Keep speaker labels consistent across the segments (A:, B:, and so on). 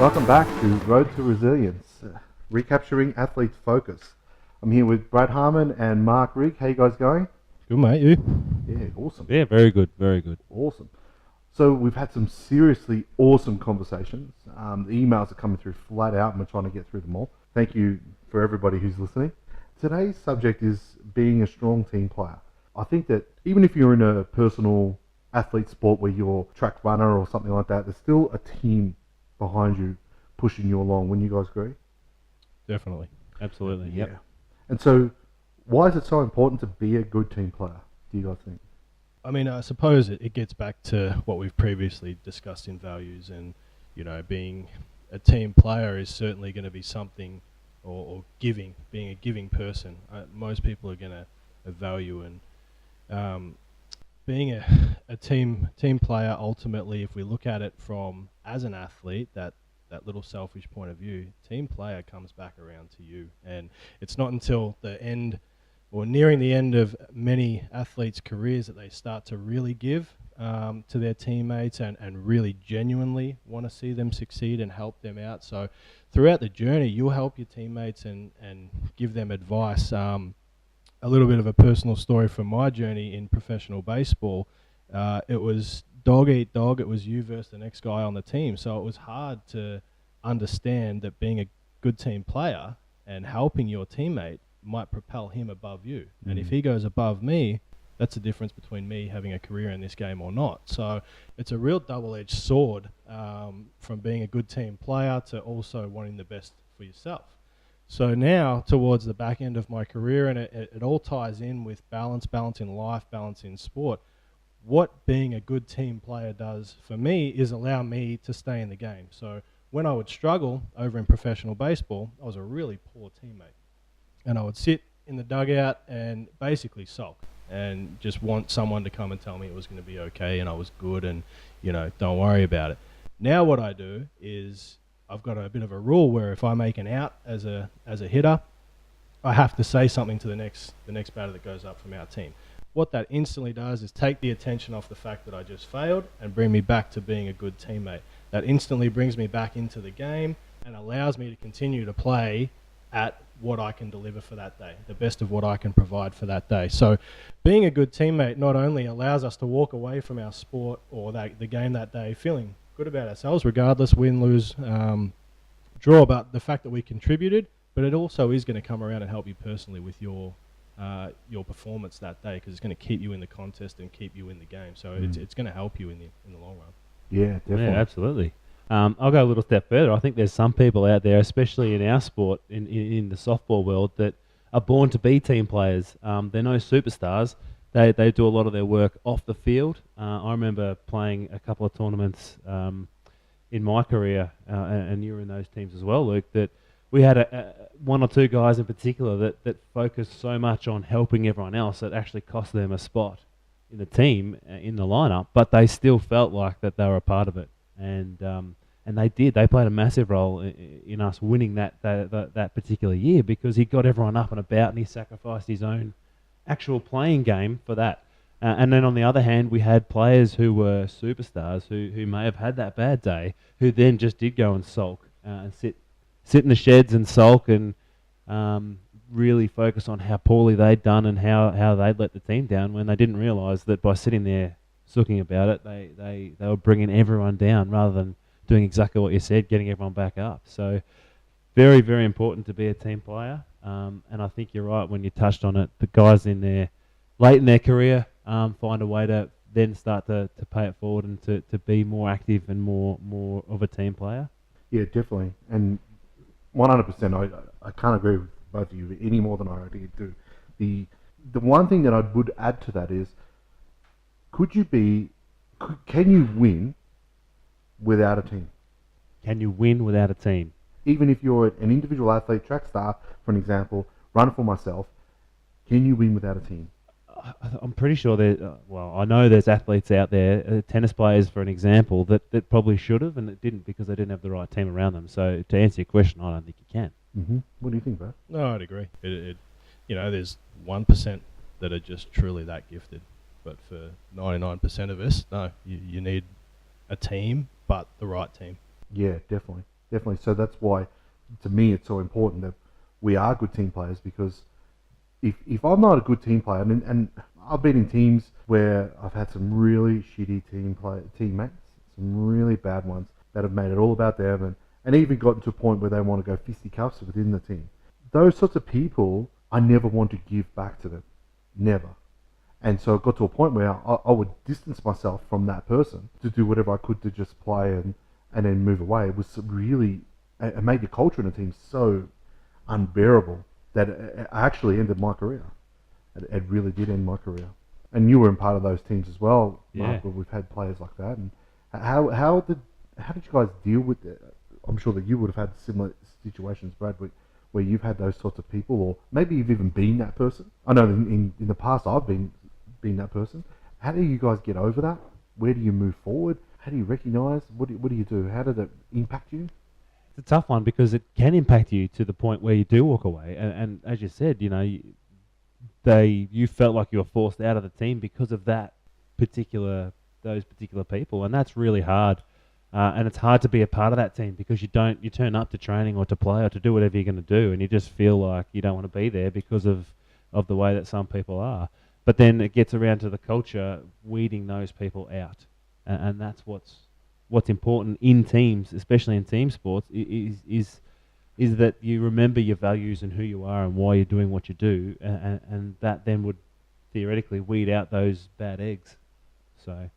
A: Welcome back to Road to Resilience, recapturing athletes' focus. I'm here with Brad Harmon and Mark Rigg. How you guys going?
B: Good, mate. You?
A: Yeah, awesome.
B: Yeah, very good. Very good.
A: Awesome. So we've had some seriously awesome conversations. The emails are coming through flat out and we're trying to get through them all. Thank you for everybody who's listening. Today's subject is being a strong team player. I think that even if you're in a personal athlete sport where you're a track runner or something like that, there's still a team behind you pushing you along. Wouldn't you guys agree?
B: Definitely. Absolutely. Yep.
A: Yeah. And so why is it so important to be a good team player, do you guys think?
B: I mean, I suppose it gets back to what we've previously discussed in values, and, you know, being a team player is certainly going to be something, or being a giving person. Most people are going to value, and being a team player, ultimately, if we look at it from as an athlete, that little selfish point of view, team player comes back around to you. And it's not until the end or nearing the end of many athletes' careers that they start to really give to their teammates and really genuinely want to see them succeed and help them out. So throughout the journey, you'll help your teammates and give them advice. A little bit of a personal story from my journey in professional baseball. It was dog eat dog. It was you versus the next guy on the team. So it was hard to understand that being a good team player and helping your teammate might propel him above you. And if he goes above me, that's the difference between me having a career in this game or not. So it's a real double-edged sword, from being a good team player to also wanting the best for yourself. So now, towards the back end of my career, and it all ties in with balance in life, balance in sport. What being a good team player does for me is allow me to stay in the game. So when I would struggle over in professional baseball, I was a really poor teammate. And I would sit in the dugout and basically sulk and just want someone to come and tell me it was going to be okay and I was good and, you know, don't worry about it. Now what I do is I've got a bit of a rule where if I make an out as a hitter, I have to say something to the next batter that goes up from our team. What that instantly does is take the attention off the fact that I just failed and bring me back to being a good teammate. That instantly brings me back into the game and allows me to continue to play at what I can deliver for that day, the best of what I can provide for that day. So being a good teammate not only allows us to walk away from our sport or the game that day feeling good about ourselves, regardless win, lose, draw, about the fact that we contributed, but it also is going to come around and help you personally with your performance that day, because it's going to keep you in the contest and keep you in the game. So it's going to help you in the long run.
A: Yeah, definitely.
C: Yeah, absolutely. I'll go a little step further. I think there's some people out there, especially in our sport, in the softball world, that are born to be team players. They're no superstars. They do a lot of their work off the field. I remember playing a couple of tournaments in my career, and you were in those teams as well, Luke, that we had one or two guys in particular that focused so much on helping everyone else that actually cost them a spot in the team, in the lineup, but they still felt like that they were a part of it. And they did. They played a massive role in us winning that particular year, because he got everyone up and about and he sacrificed his own actual playing game for that. And then on the other hand, we had players who were superstars who may have had that bad day, who then just did go and sulk and sit in the sheds and sulk and really focus on how poorly they'd done and how they'd let the team down, when they didn't realise that by sitting there sulking about it, they were bringing everyone down rather than doing exactly what you said, getting everyone back up. So very, very important to be a team player. And I think you're right when you touched on it. The guys late in their career find a way to then start to pay it forward and to be more active and more of a team player.
A: Yeah, definitely. And 100%, I can't agree with both of you any more than I already do. The one thing that I would add to that is, can you win without a team?
C: Can you win without a team?
A: Even if you're an individual athlete, track star, for an example, run for myself, can you win without a team?
C: I'm pretty sure I know there's athletes out there, tennis players for an example, that probably should have and it didn't because they didn't have the right team around them. So to answer your question, I don't think you can.
A: Mm-hmm. What do you think, Brad?
B: No, I'd agree. There's 1% that are just truly that gifted. But for 99% of us, no, you need a team, but the right team.
A: Yeah, definitely. definitely. So that's why, to me, it's so important that we are good team players, because if I'm not a good team player, and I've been in teams where I've had some really shitty teammates, some really bad ones that have made it all about them, and even gotten to a point where they want to go fisticuffs within the team. Those sorts of people, I never want to give back to them, never. And so it got to a point where I would distance myself from that person to do whatever I could to just play and then move away. It was really, it made the culture in the team so unbearable that it actually ended my career. It really did end my career. And you were in part of those teams as well, Mark,
C: Yeah.
A: where we've had players like that. And how did you guys deal with it? I'm sure that you would have had similar situations, Brad, where you've had those sorts of people, or maybe you've even been that person. I know in the past I've been that person. How do you guys get over that? Where do you move forward? How do you recognise? What do you do? How did it impact you?
C: It's a tough one because it can impact you to the point where you do walk away. And as you said, you know, you felt like you were forced out of the team because of those particular people, and that's really hard. And it's hard to be a part of that team because you turn up to training or to play or to do whatever you're going to do, and you just feel like you don't want to be there because of the way that some people are. But then it gets around to the culture, weeding those people out, and that's what's important in teams, especially in team sports, is that you remember your values and who you are and why you're doing what you do, and that then would theoretically weed out those bad eggs. So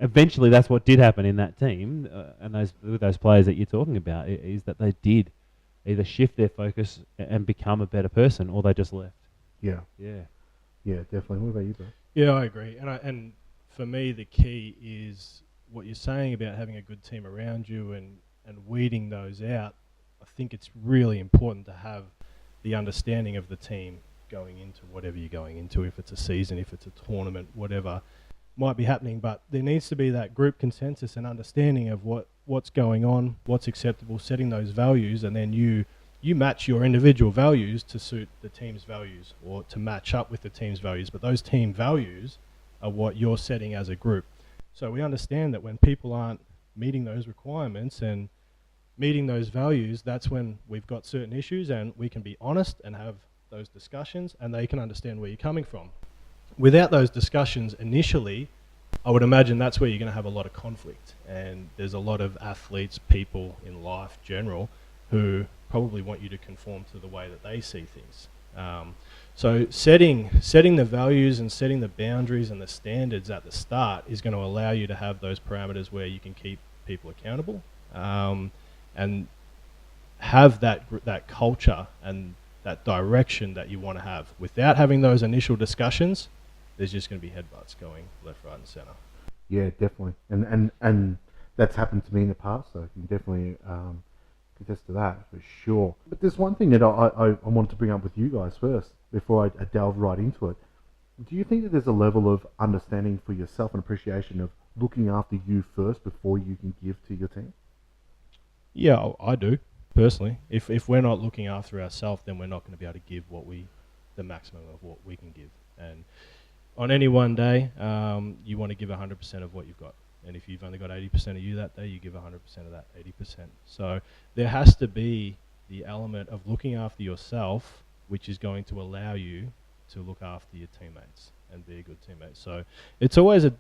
C: eventually that's what did happen in that team, and with those players that you're talking about, is that they did either shift their focus and become a better person, or they just left.
A: Yeah, definitely. What about you, bro?
B: Yeah, I agree. And for me, the key is what you're saying about having a good team around you and weeding those out. I think it's really important to have the understanding of the team going into whatever you're going into, if it's a season, if it's a tournament, whatever might be happening. But there needs to be that group consensus and understanding of what's going on, what's acceptable, setting those values, and then you match your individual values to suit the team's values or to match up with the team's values. But those team values are what you're setting as a group. So we understand that when people aren't meeting those requirements and meeting those values, that's when we've got certain issues, and we can be honest and have those discussions, and they can understand where you're coming from. Without those discussions initially, I would imagine that's where you're going to have a lot of conflict. And there's a lot of athletes, people in life general, who probably want you to conform to the way that they see things. So setting the values and setting the boundaries and the standards at the start is going to allow you to have those parameters where you can keep people accountable, and have that culture and that direction that you want to have. Without having those initial discussions, there's just going to be headbutts going left, right, and centre.
A: Yeah, definitely. And that's happened to me in the past, so I can definitely contest to that for sure. But there's one thing that I wanted to bring up with you guys first before I delve right into it. Do you think that there's a level of understanding for yourself and appreciation of looking after you first before you can give to your team?
B: Yeah, I do, personally. If we're not looking after ourselves, then we're not going to be able to give the maximum of what we can give. And on any one day, you want to give 100% of what you've got. And if you've only got 80% of you that day, you give 100% of that 80%. So there has to be the element of looking after yourself, which is going to allow you to look after your teammates and be a good teammate. So it's always a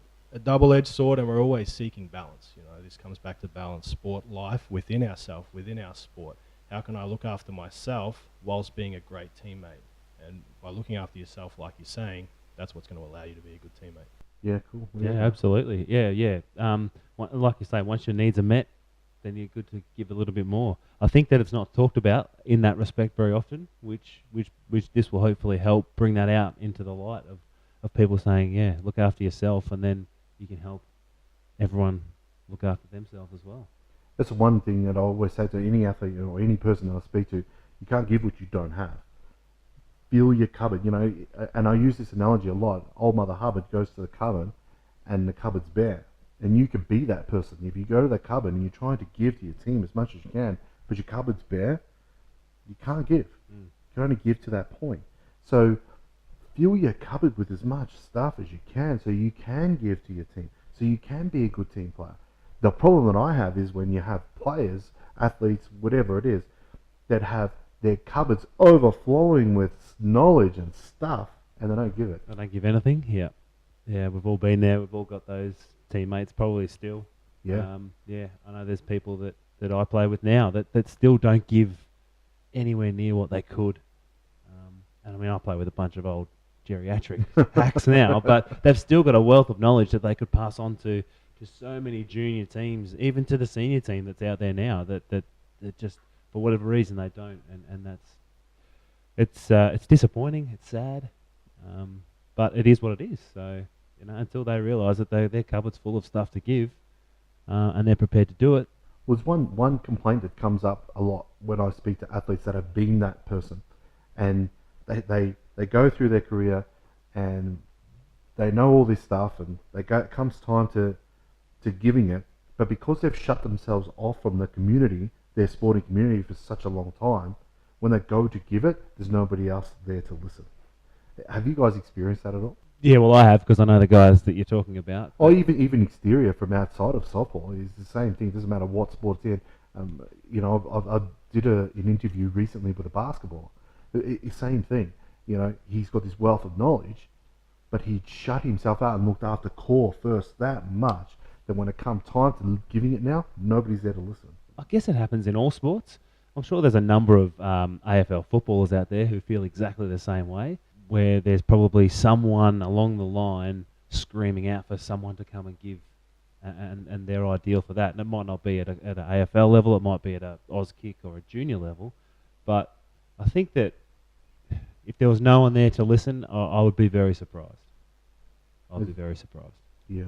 B: double-edged sword, and we're always seeking balance. You know, this comes back to balance, sport, life, within ourselves, within our sport. How can I look after myself whilst being a great teammate? And by looking after yourself, like you're saying, that's what's going to allow you to be a good teammate.
A: Yeah, cool.
C: Yeah, absolutely. Yeah. Like you say, once your needs are met, then you're good to give a little bit more. I think that it's not talked about in that respect very often, which this will hopefully help bring that out into the light of people saying, yeah, look after yourself, and then you can help everyone look after themselves as well.
A: That's one thing that I always say to any athlete or any person that I speak to: you can't give what you don't have. Fill your cupboard, you know, and I use this analogy a lot. Old Mother Hubbard goes to the cupboard, and the cupboard's bare. And you could be that person. If you go to the cupboard and you're trying to give to your team as much as you can, but your cupboard's bare, you can't give. You can only give to that point. So fill your cupboard with as much stuff as you can, so you can give to your team, so you can be a good team player. The problem that I have is when you have players, athletes, whatever it is, that have their cupboards overflowing with knowledge and stuff, and they don't give it.
C: I don't give anything. Yeah, yeah. We've all been there. We've all got those teammates, probably still.
A: Yeah.
C: Yeah. I know there's people that I play with now that still don't give anywhere near what they could. And I mean, I play with a bunch of old geriatric hacks now, but they've still got a wealth of knowledge that they could pass on to so many junior teams, even to the senior team that's out there now. That just for whatever reason they don't, and it's disappointing. It's sad, but it is what it is. So until they realise that their cupboard's full of stuff to give, and they're prepared to do it.
A: Was one complaint that comes up a lot when I speak to athletes that have been that person, and they go through their career and they know all this stuff, and it comes time to giving it, but because they've shut themselves off from the community, their sporting community, for such a long time, when they go to give it, there's nobody else there to listen. Have you guys experienced that at all?
C: Yeah, well, I have, because I know the guys that you're talking about.
A: Or even exterior from outside of softball is the same thing. It doesn't matter what sport it's in. I did an interview recently with a basketball. Same thing. He's got this wealth of knowledge, but he shut himself out and looked after core first that much that when it comes time to giving it now, nobody's there to listen.
C: I guess it happens in all sports. I'm sure there's a number of AFL footballers out there who feel exactly the same way, where there's probably someone along the line screaming out for someone to come and give, and they're ideal for that. And it might not be at an AFL level, it might be at a Auskick or a junior level, but I think that if there was no one there to listen, I would be very surprised. I'd be very surprised.
A: Yeah.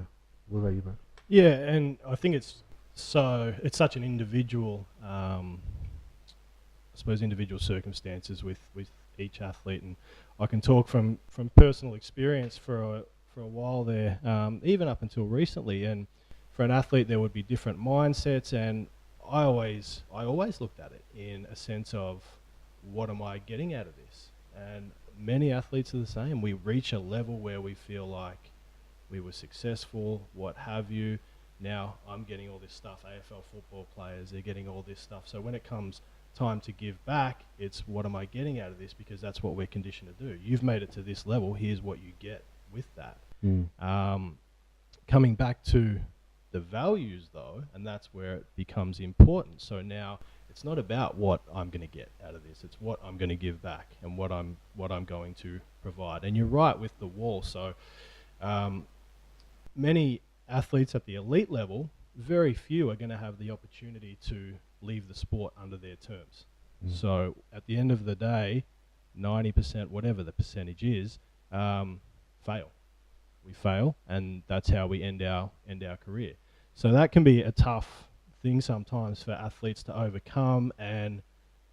A: What about you, mate?
B: Yeah, and I think it's such an individual, I suppose, individual circumstances with each athlete, and I can talk from personal experience for a while there, even up until recently. And for an athlete, there would be different mindsets, and I always looked at it in a sense of, what am I getting out of this? And many athletes are the same. We reach a level where we feel like we were successful, what have you. Now I'm getting all this stuff. AFL football players, they're getting all this stuff. So when it comes time to give back, it's what am I getting out of this? Because that's what we're conditioned to do. You've made it to this level. Here's what you get with that. Coming back to the values, though, and that's where it becomes important. So now it's not about what I'm going to get out of this. It's what I'm going to give back and what I'm going to provide. And you're right with the wall. So many athletes at the elite level, very few are going to have the opportunity to leave the sport under their terms. So at the end of the day, 90%, whatever the percentage is, fail. We fail, and that's how we end our career. So that can be a tough thing sometimes for athletes to overcome and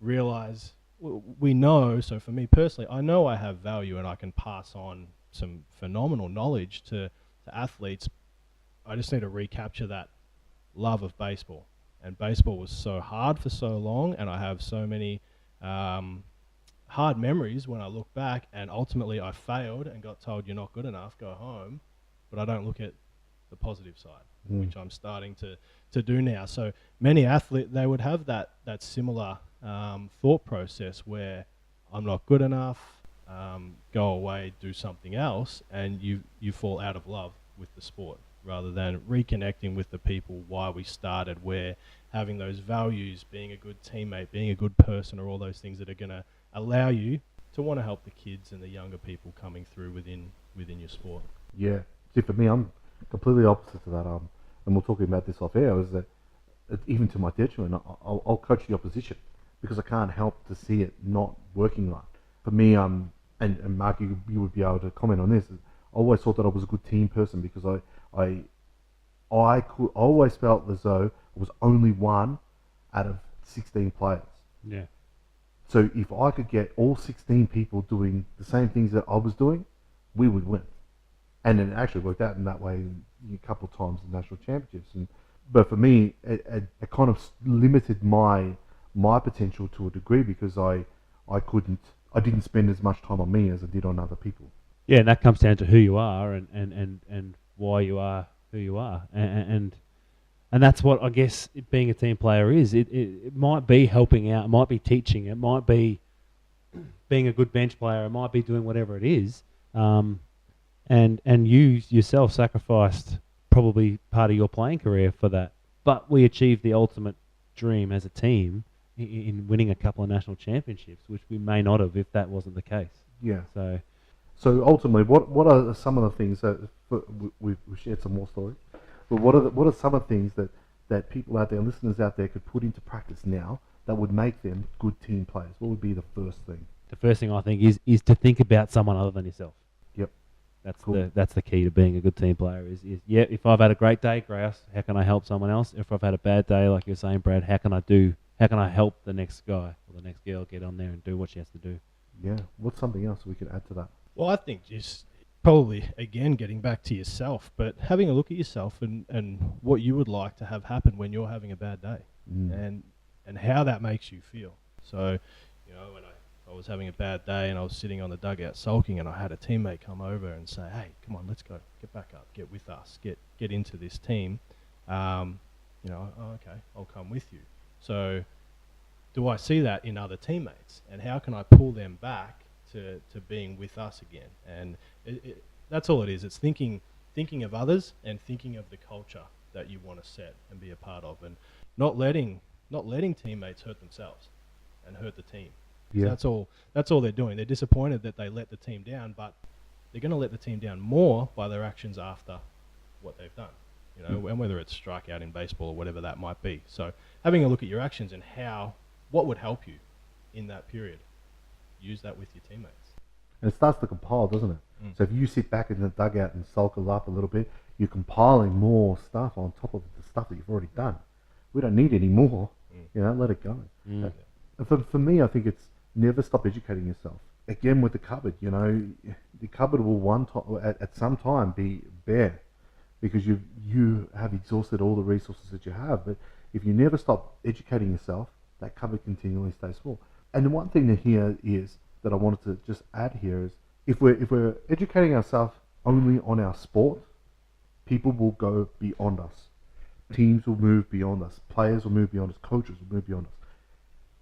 B: realize. We know, so for me personally, I know I have value and I can pass on some phenomenal knowledge to athletes. I just need to recapture that love of baseball. And baseball was so hard for so long, and I have so many hard memories when I look back, and ultimately I failed and got told you're not good enough, go home. But I don't look at the positive side, which I'm starting to do now. So many athletes, they would have that similar thought process where I'm not good enough, go away, do something else, and you fall out of love with the sport, rather than reconnecting with the people why we started, where having those values, being a good teammate, being a good person, are all those things that are going to allow you to want to help the kids and the younger people coming through within your sport.
A: Yeah. See, for me, I'm completely opposite to that. And we're talking about this off air, is that even to my detriment, I'll coach the opposition because I can't help to see it not working right. For me, and Mark, you would be able to comment on this, I always thought that I was a good team person because I always felt as though I was only one out of 16 players.
C: Yeah.
A: So if I could get all 16 people doing the same things that I was doing, we would win. And it actually worked out in that way a couple of times in national championships. But for me, it kind of limited my potential to a degree because I didn't spend as much time on me as I did on other people.
C: Yeah, and that comes down to who you are and why you are who you are. And And that's what I guess being a team player is. It might be helping out, it might be teaching, it might be being a good bench player, it might be doing whatever it is. And you yourself sacrificed probably part of your playing career for that. But we achieved the ultimate dream as a team in winning a couple of national championships, which we may not have if that wasn't the case.
A: Yeah.
C: So
A: ultimately, what are some of the things that we've shared some more stories? But what are some of the things that people out there, listeners out there, could put into practice now that would make them good team players? What would be the first thing?
C: the first thing I think is to think about someone other than yourself.
A: Yep.
C: That's the key to being a good team player. Is if I've had a great day, Grace, how can I help someone else? If I've had a bad day, like you're saying, Brad, how can I help the next guy or the next girl get on there and do what she has to do?
A: Yeah. What's something else we could add to that?
B: Well, I think just probably, again, getting back to yourself, but having a look at yourself and what you would like to have happen when you're having a bad day and how that makes you feel. So, when I was having a bad day and I was sitting on the dugout sulking and I had a teammate come over and say, hey, come on, let's go, get back up, get with us, get into this team. Okay, I'll come with you. So do I see that in other teammates? And how can I pull them back to being with us again? And that's all it is. It's thinking of others and thinking of the culture that you want to set and be a part of, and not letting teammates hurt themselves and hurt the team.
A: Yeah.
B: That's all they're doing. They're disappointed that they let the team down, but they're going to let the team down more by their actions after what they've done. And whether it's strikeout in baseball or whatever that might be. So having a look at your actions and what would help you in that period. Use that with your teammates.
A: And it starts to compile, doesn't it? So if you sit back in the dugout and sulk up a little bit, you're compiling more stuff on top of the stuff that you've already done. We don't need any more. Let it go. And for me, I think it's never stop educating yourself. Again, with the cupboard, the cupboard will at some time be bare because you have exhausted all the resources that you have. But if you never stop educating yourself, that cupboard continually stays full. And the one thing here is that I wanted to just add here is if we're educating ourselves only on our sport, people will go beyond us. Teams will move beyond us. Players will move beyond us. Coaches will move beyond us.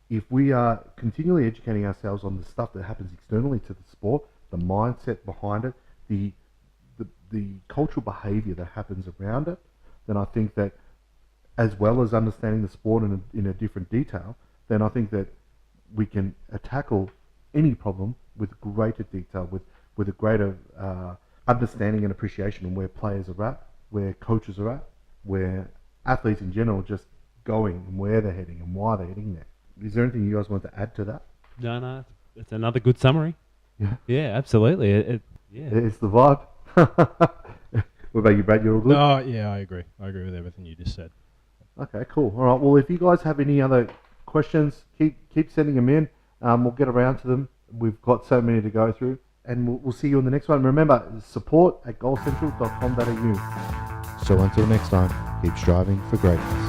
A: If we are continually educating ourselves on the stuff that happens externally to the sport, the mindset behind it, the cultural behaviour that happens around it, then I think that as well as understanding the sport in a different detail, then I think that we can tackle any problem with greater detail, with a greater understanding and appreciation of where players are at, where coaches are at, where athletes in general are just going and where they're heading and why they're heading there. Is there anything you guys want to add to that?
C: No, it's another good summary. Yeah, absolutely.
A: It's the vibe. What about you, Brad? You're all good?
B: No, yeah, I agree. I agree with everything you just said.
A: Okay, cool. All right. Well, if you guys have any other questions, keep sending them in. We'll get around to them. We've got so many to go through, and we'll see you on the next one. Remember, support@goalcentral.com.au.
D: So until next time, keep striving for greatness.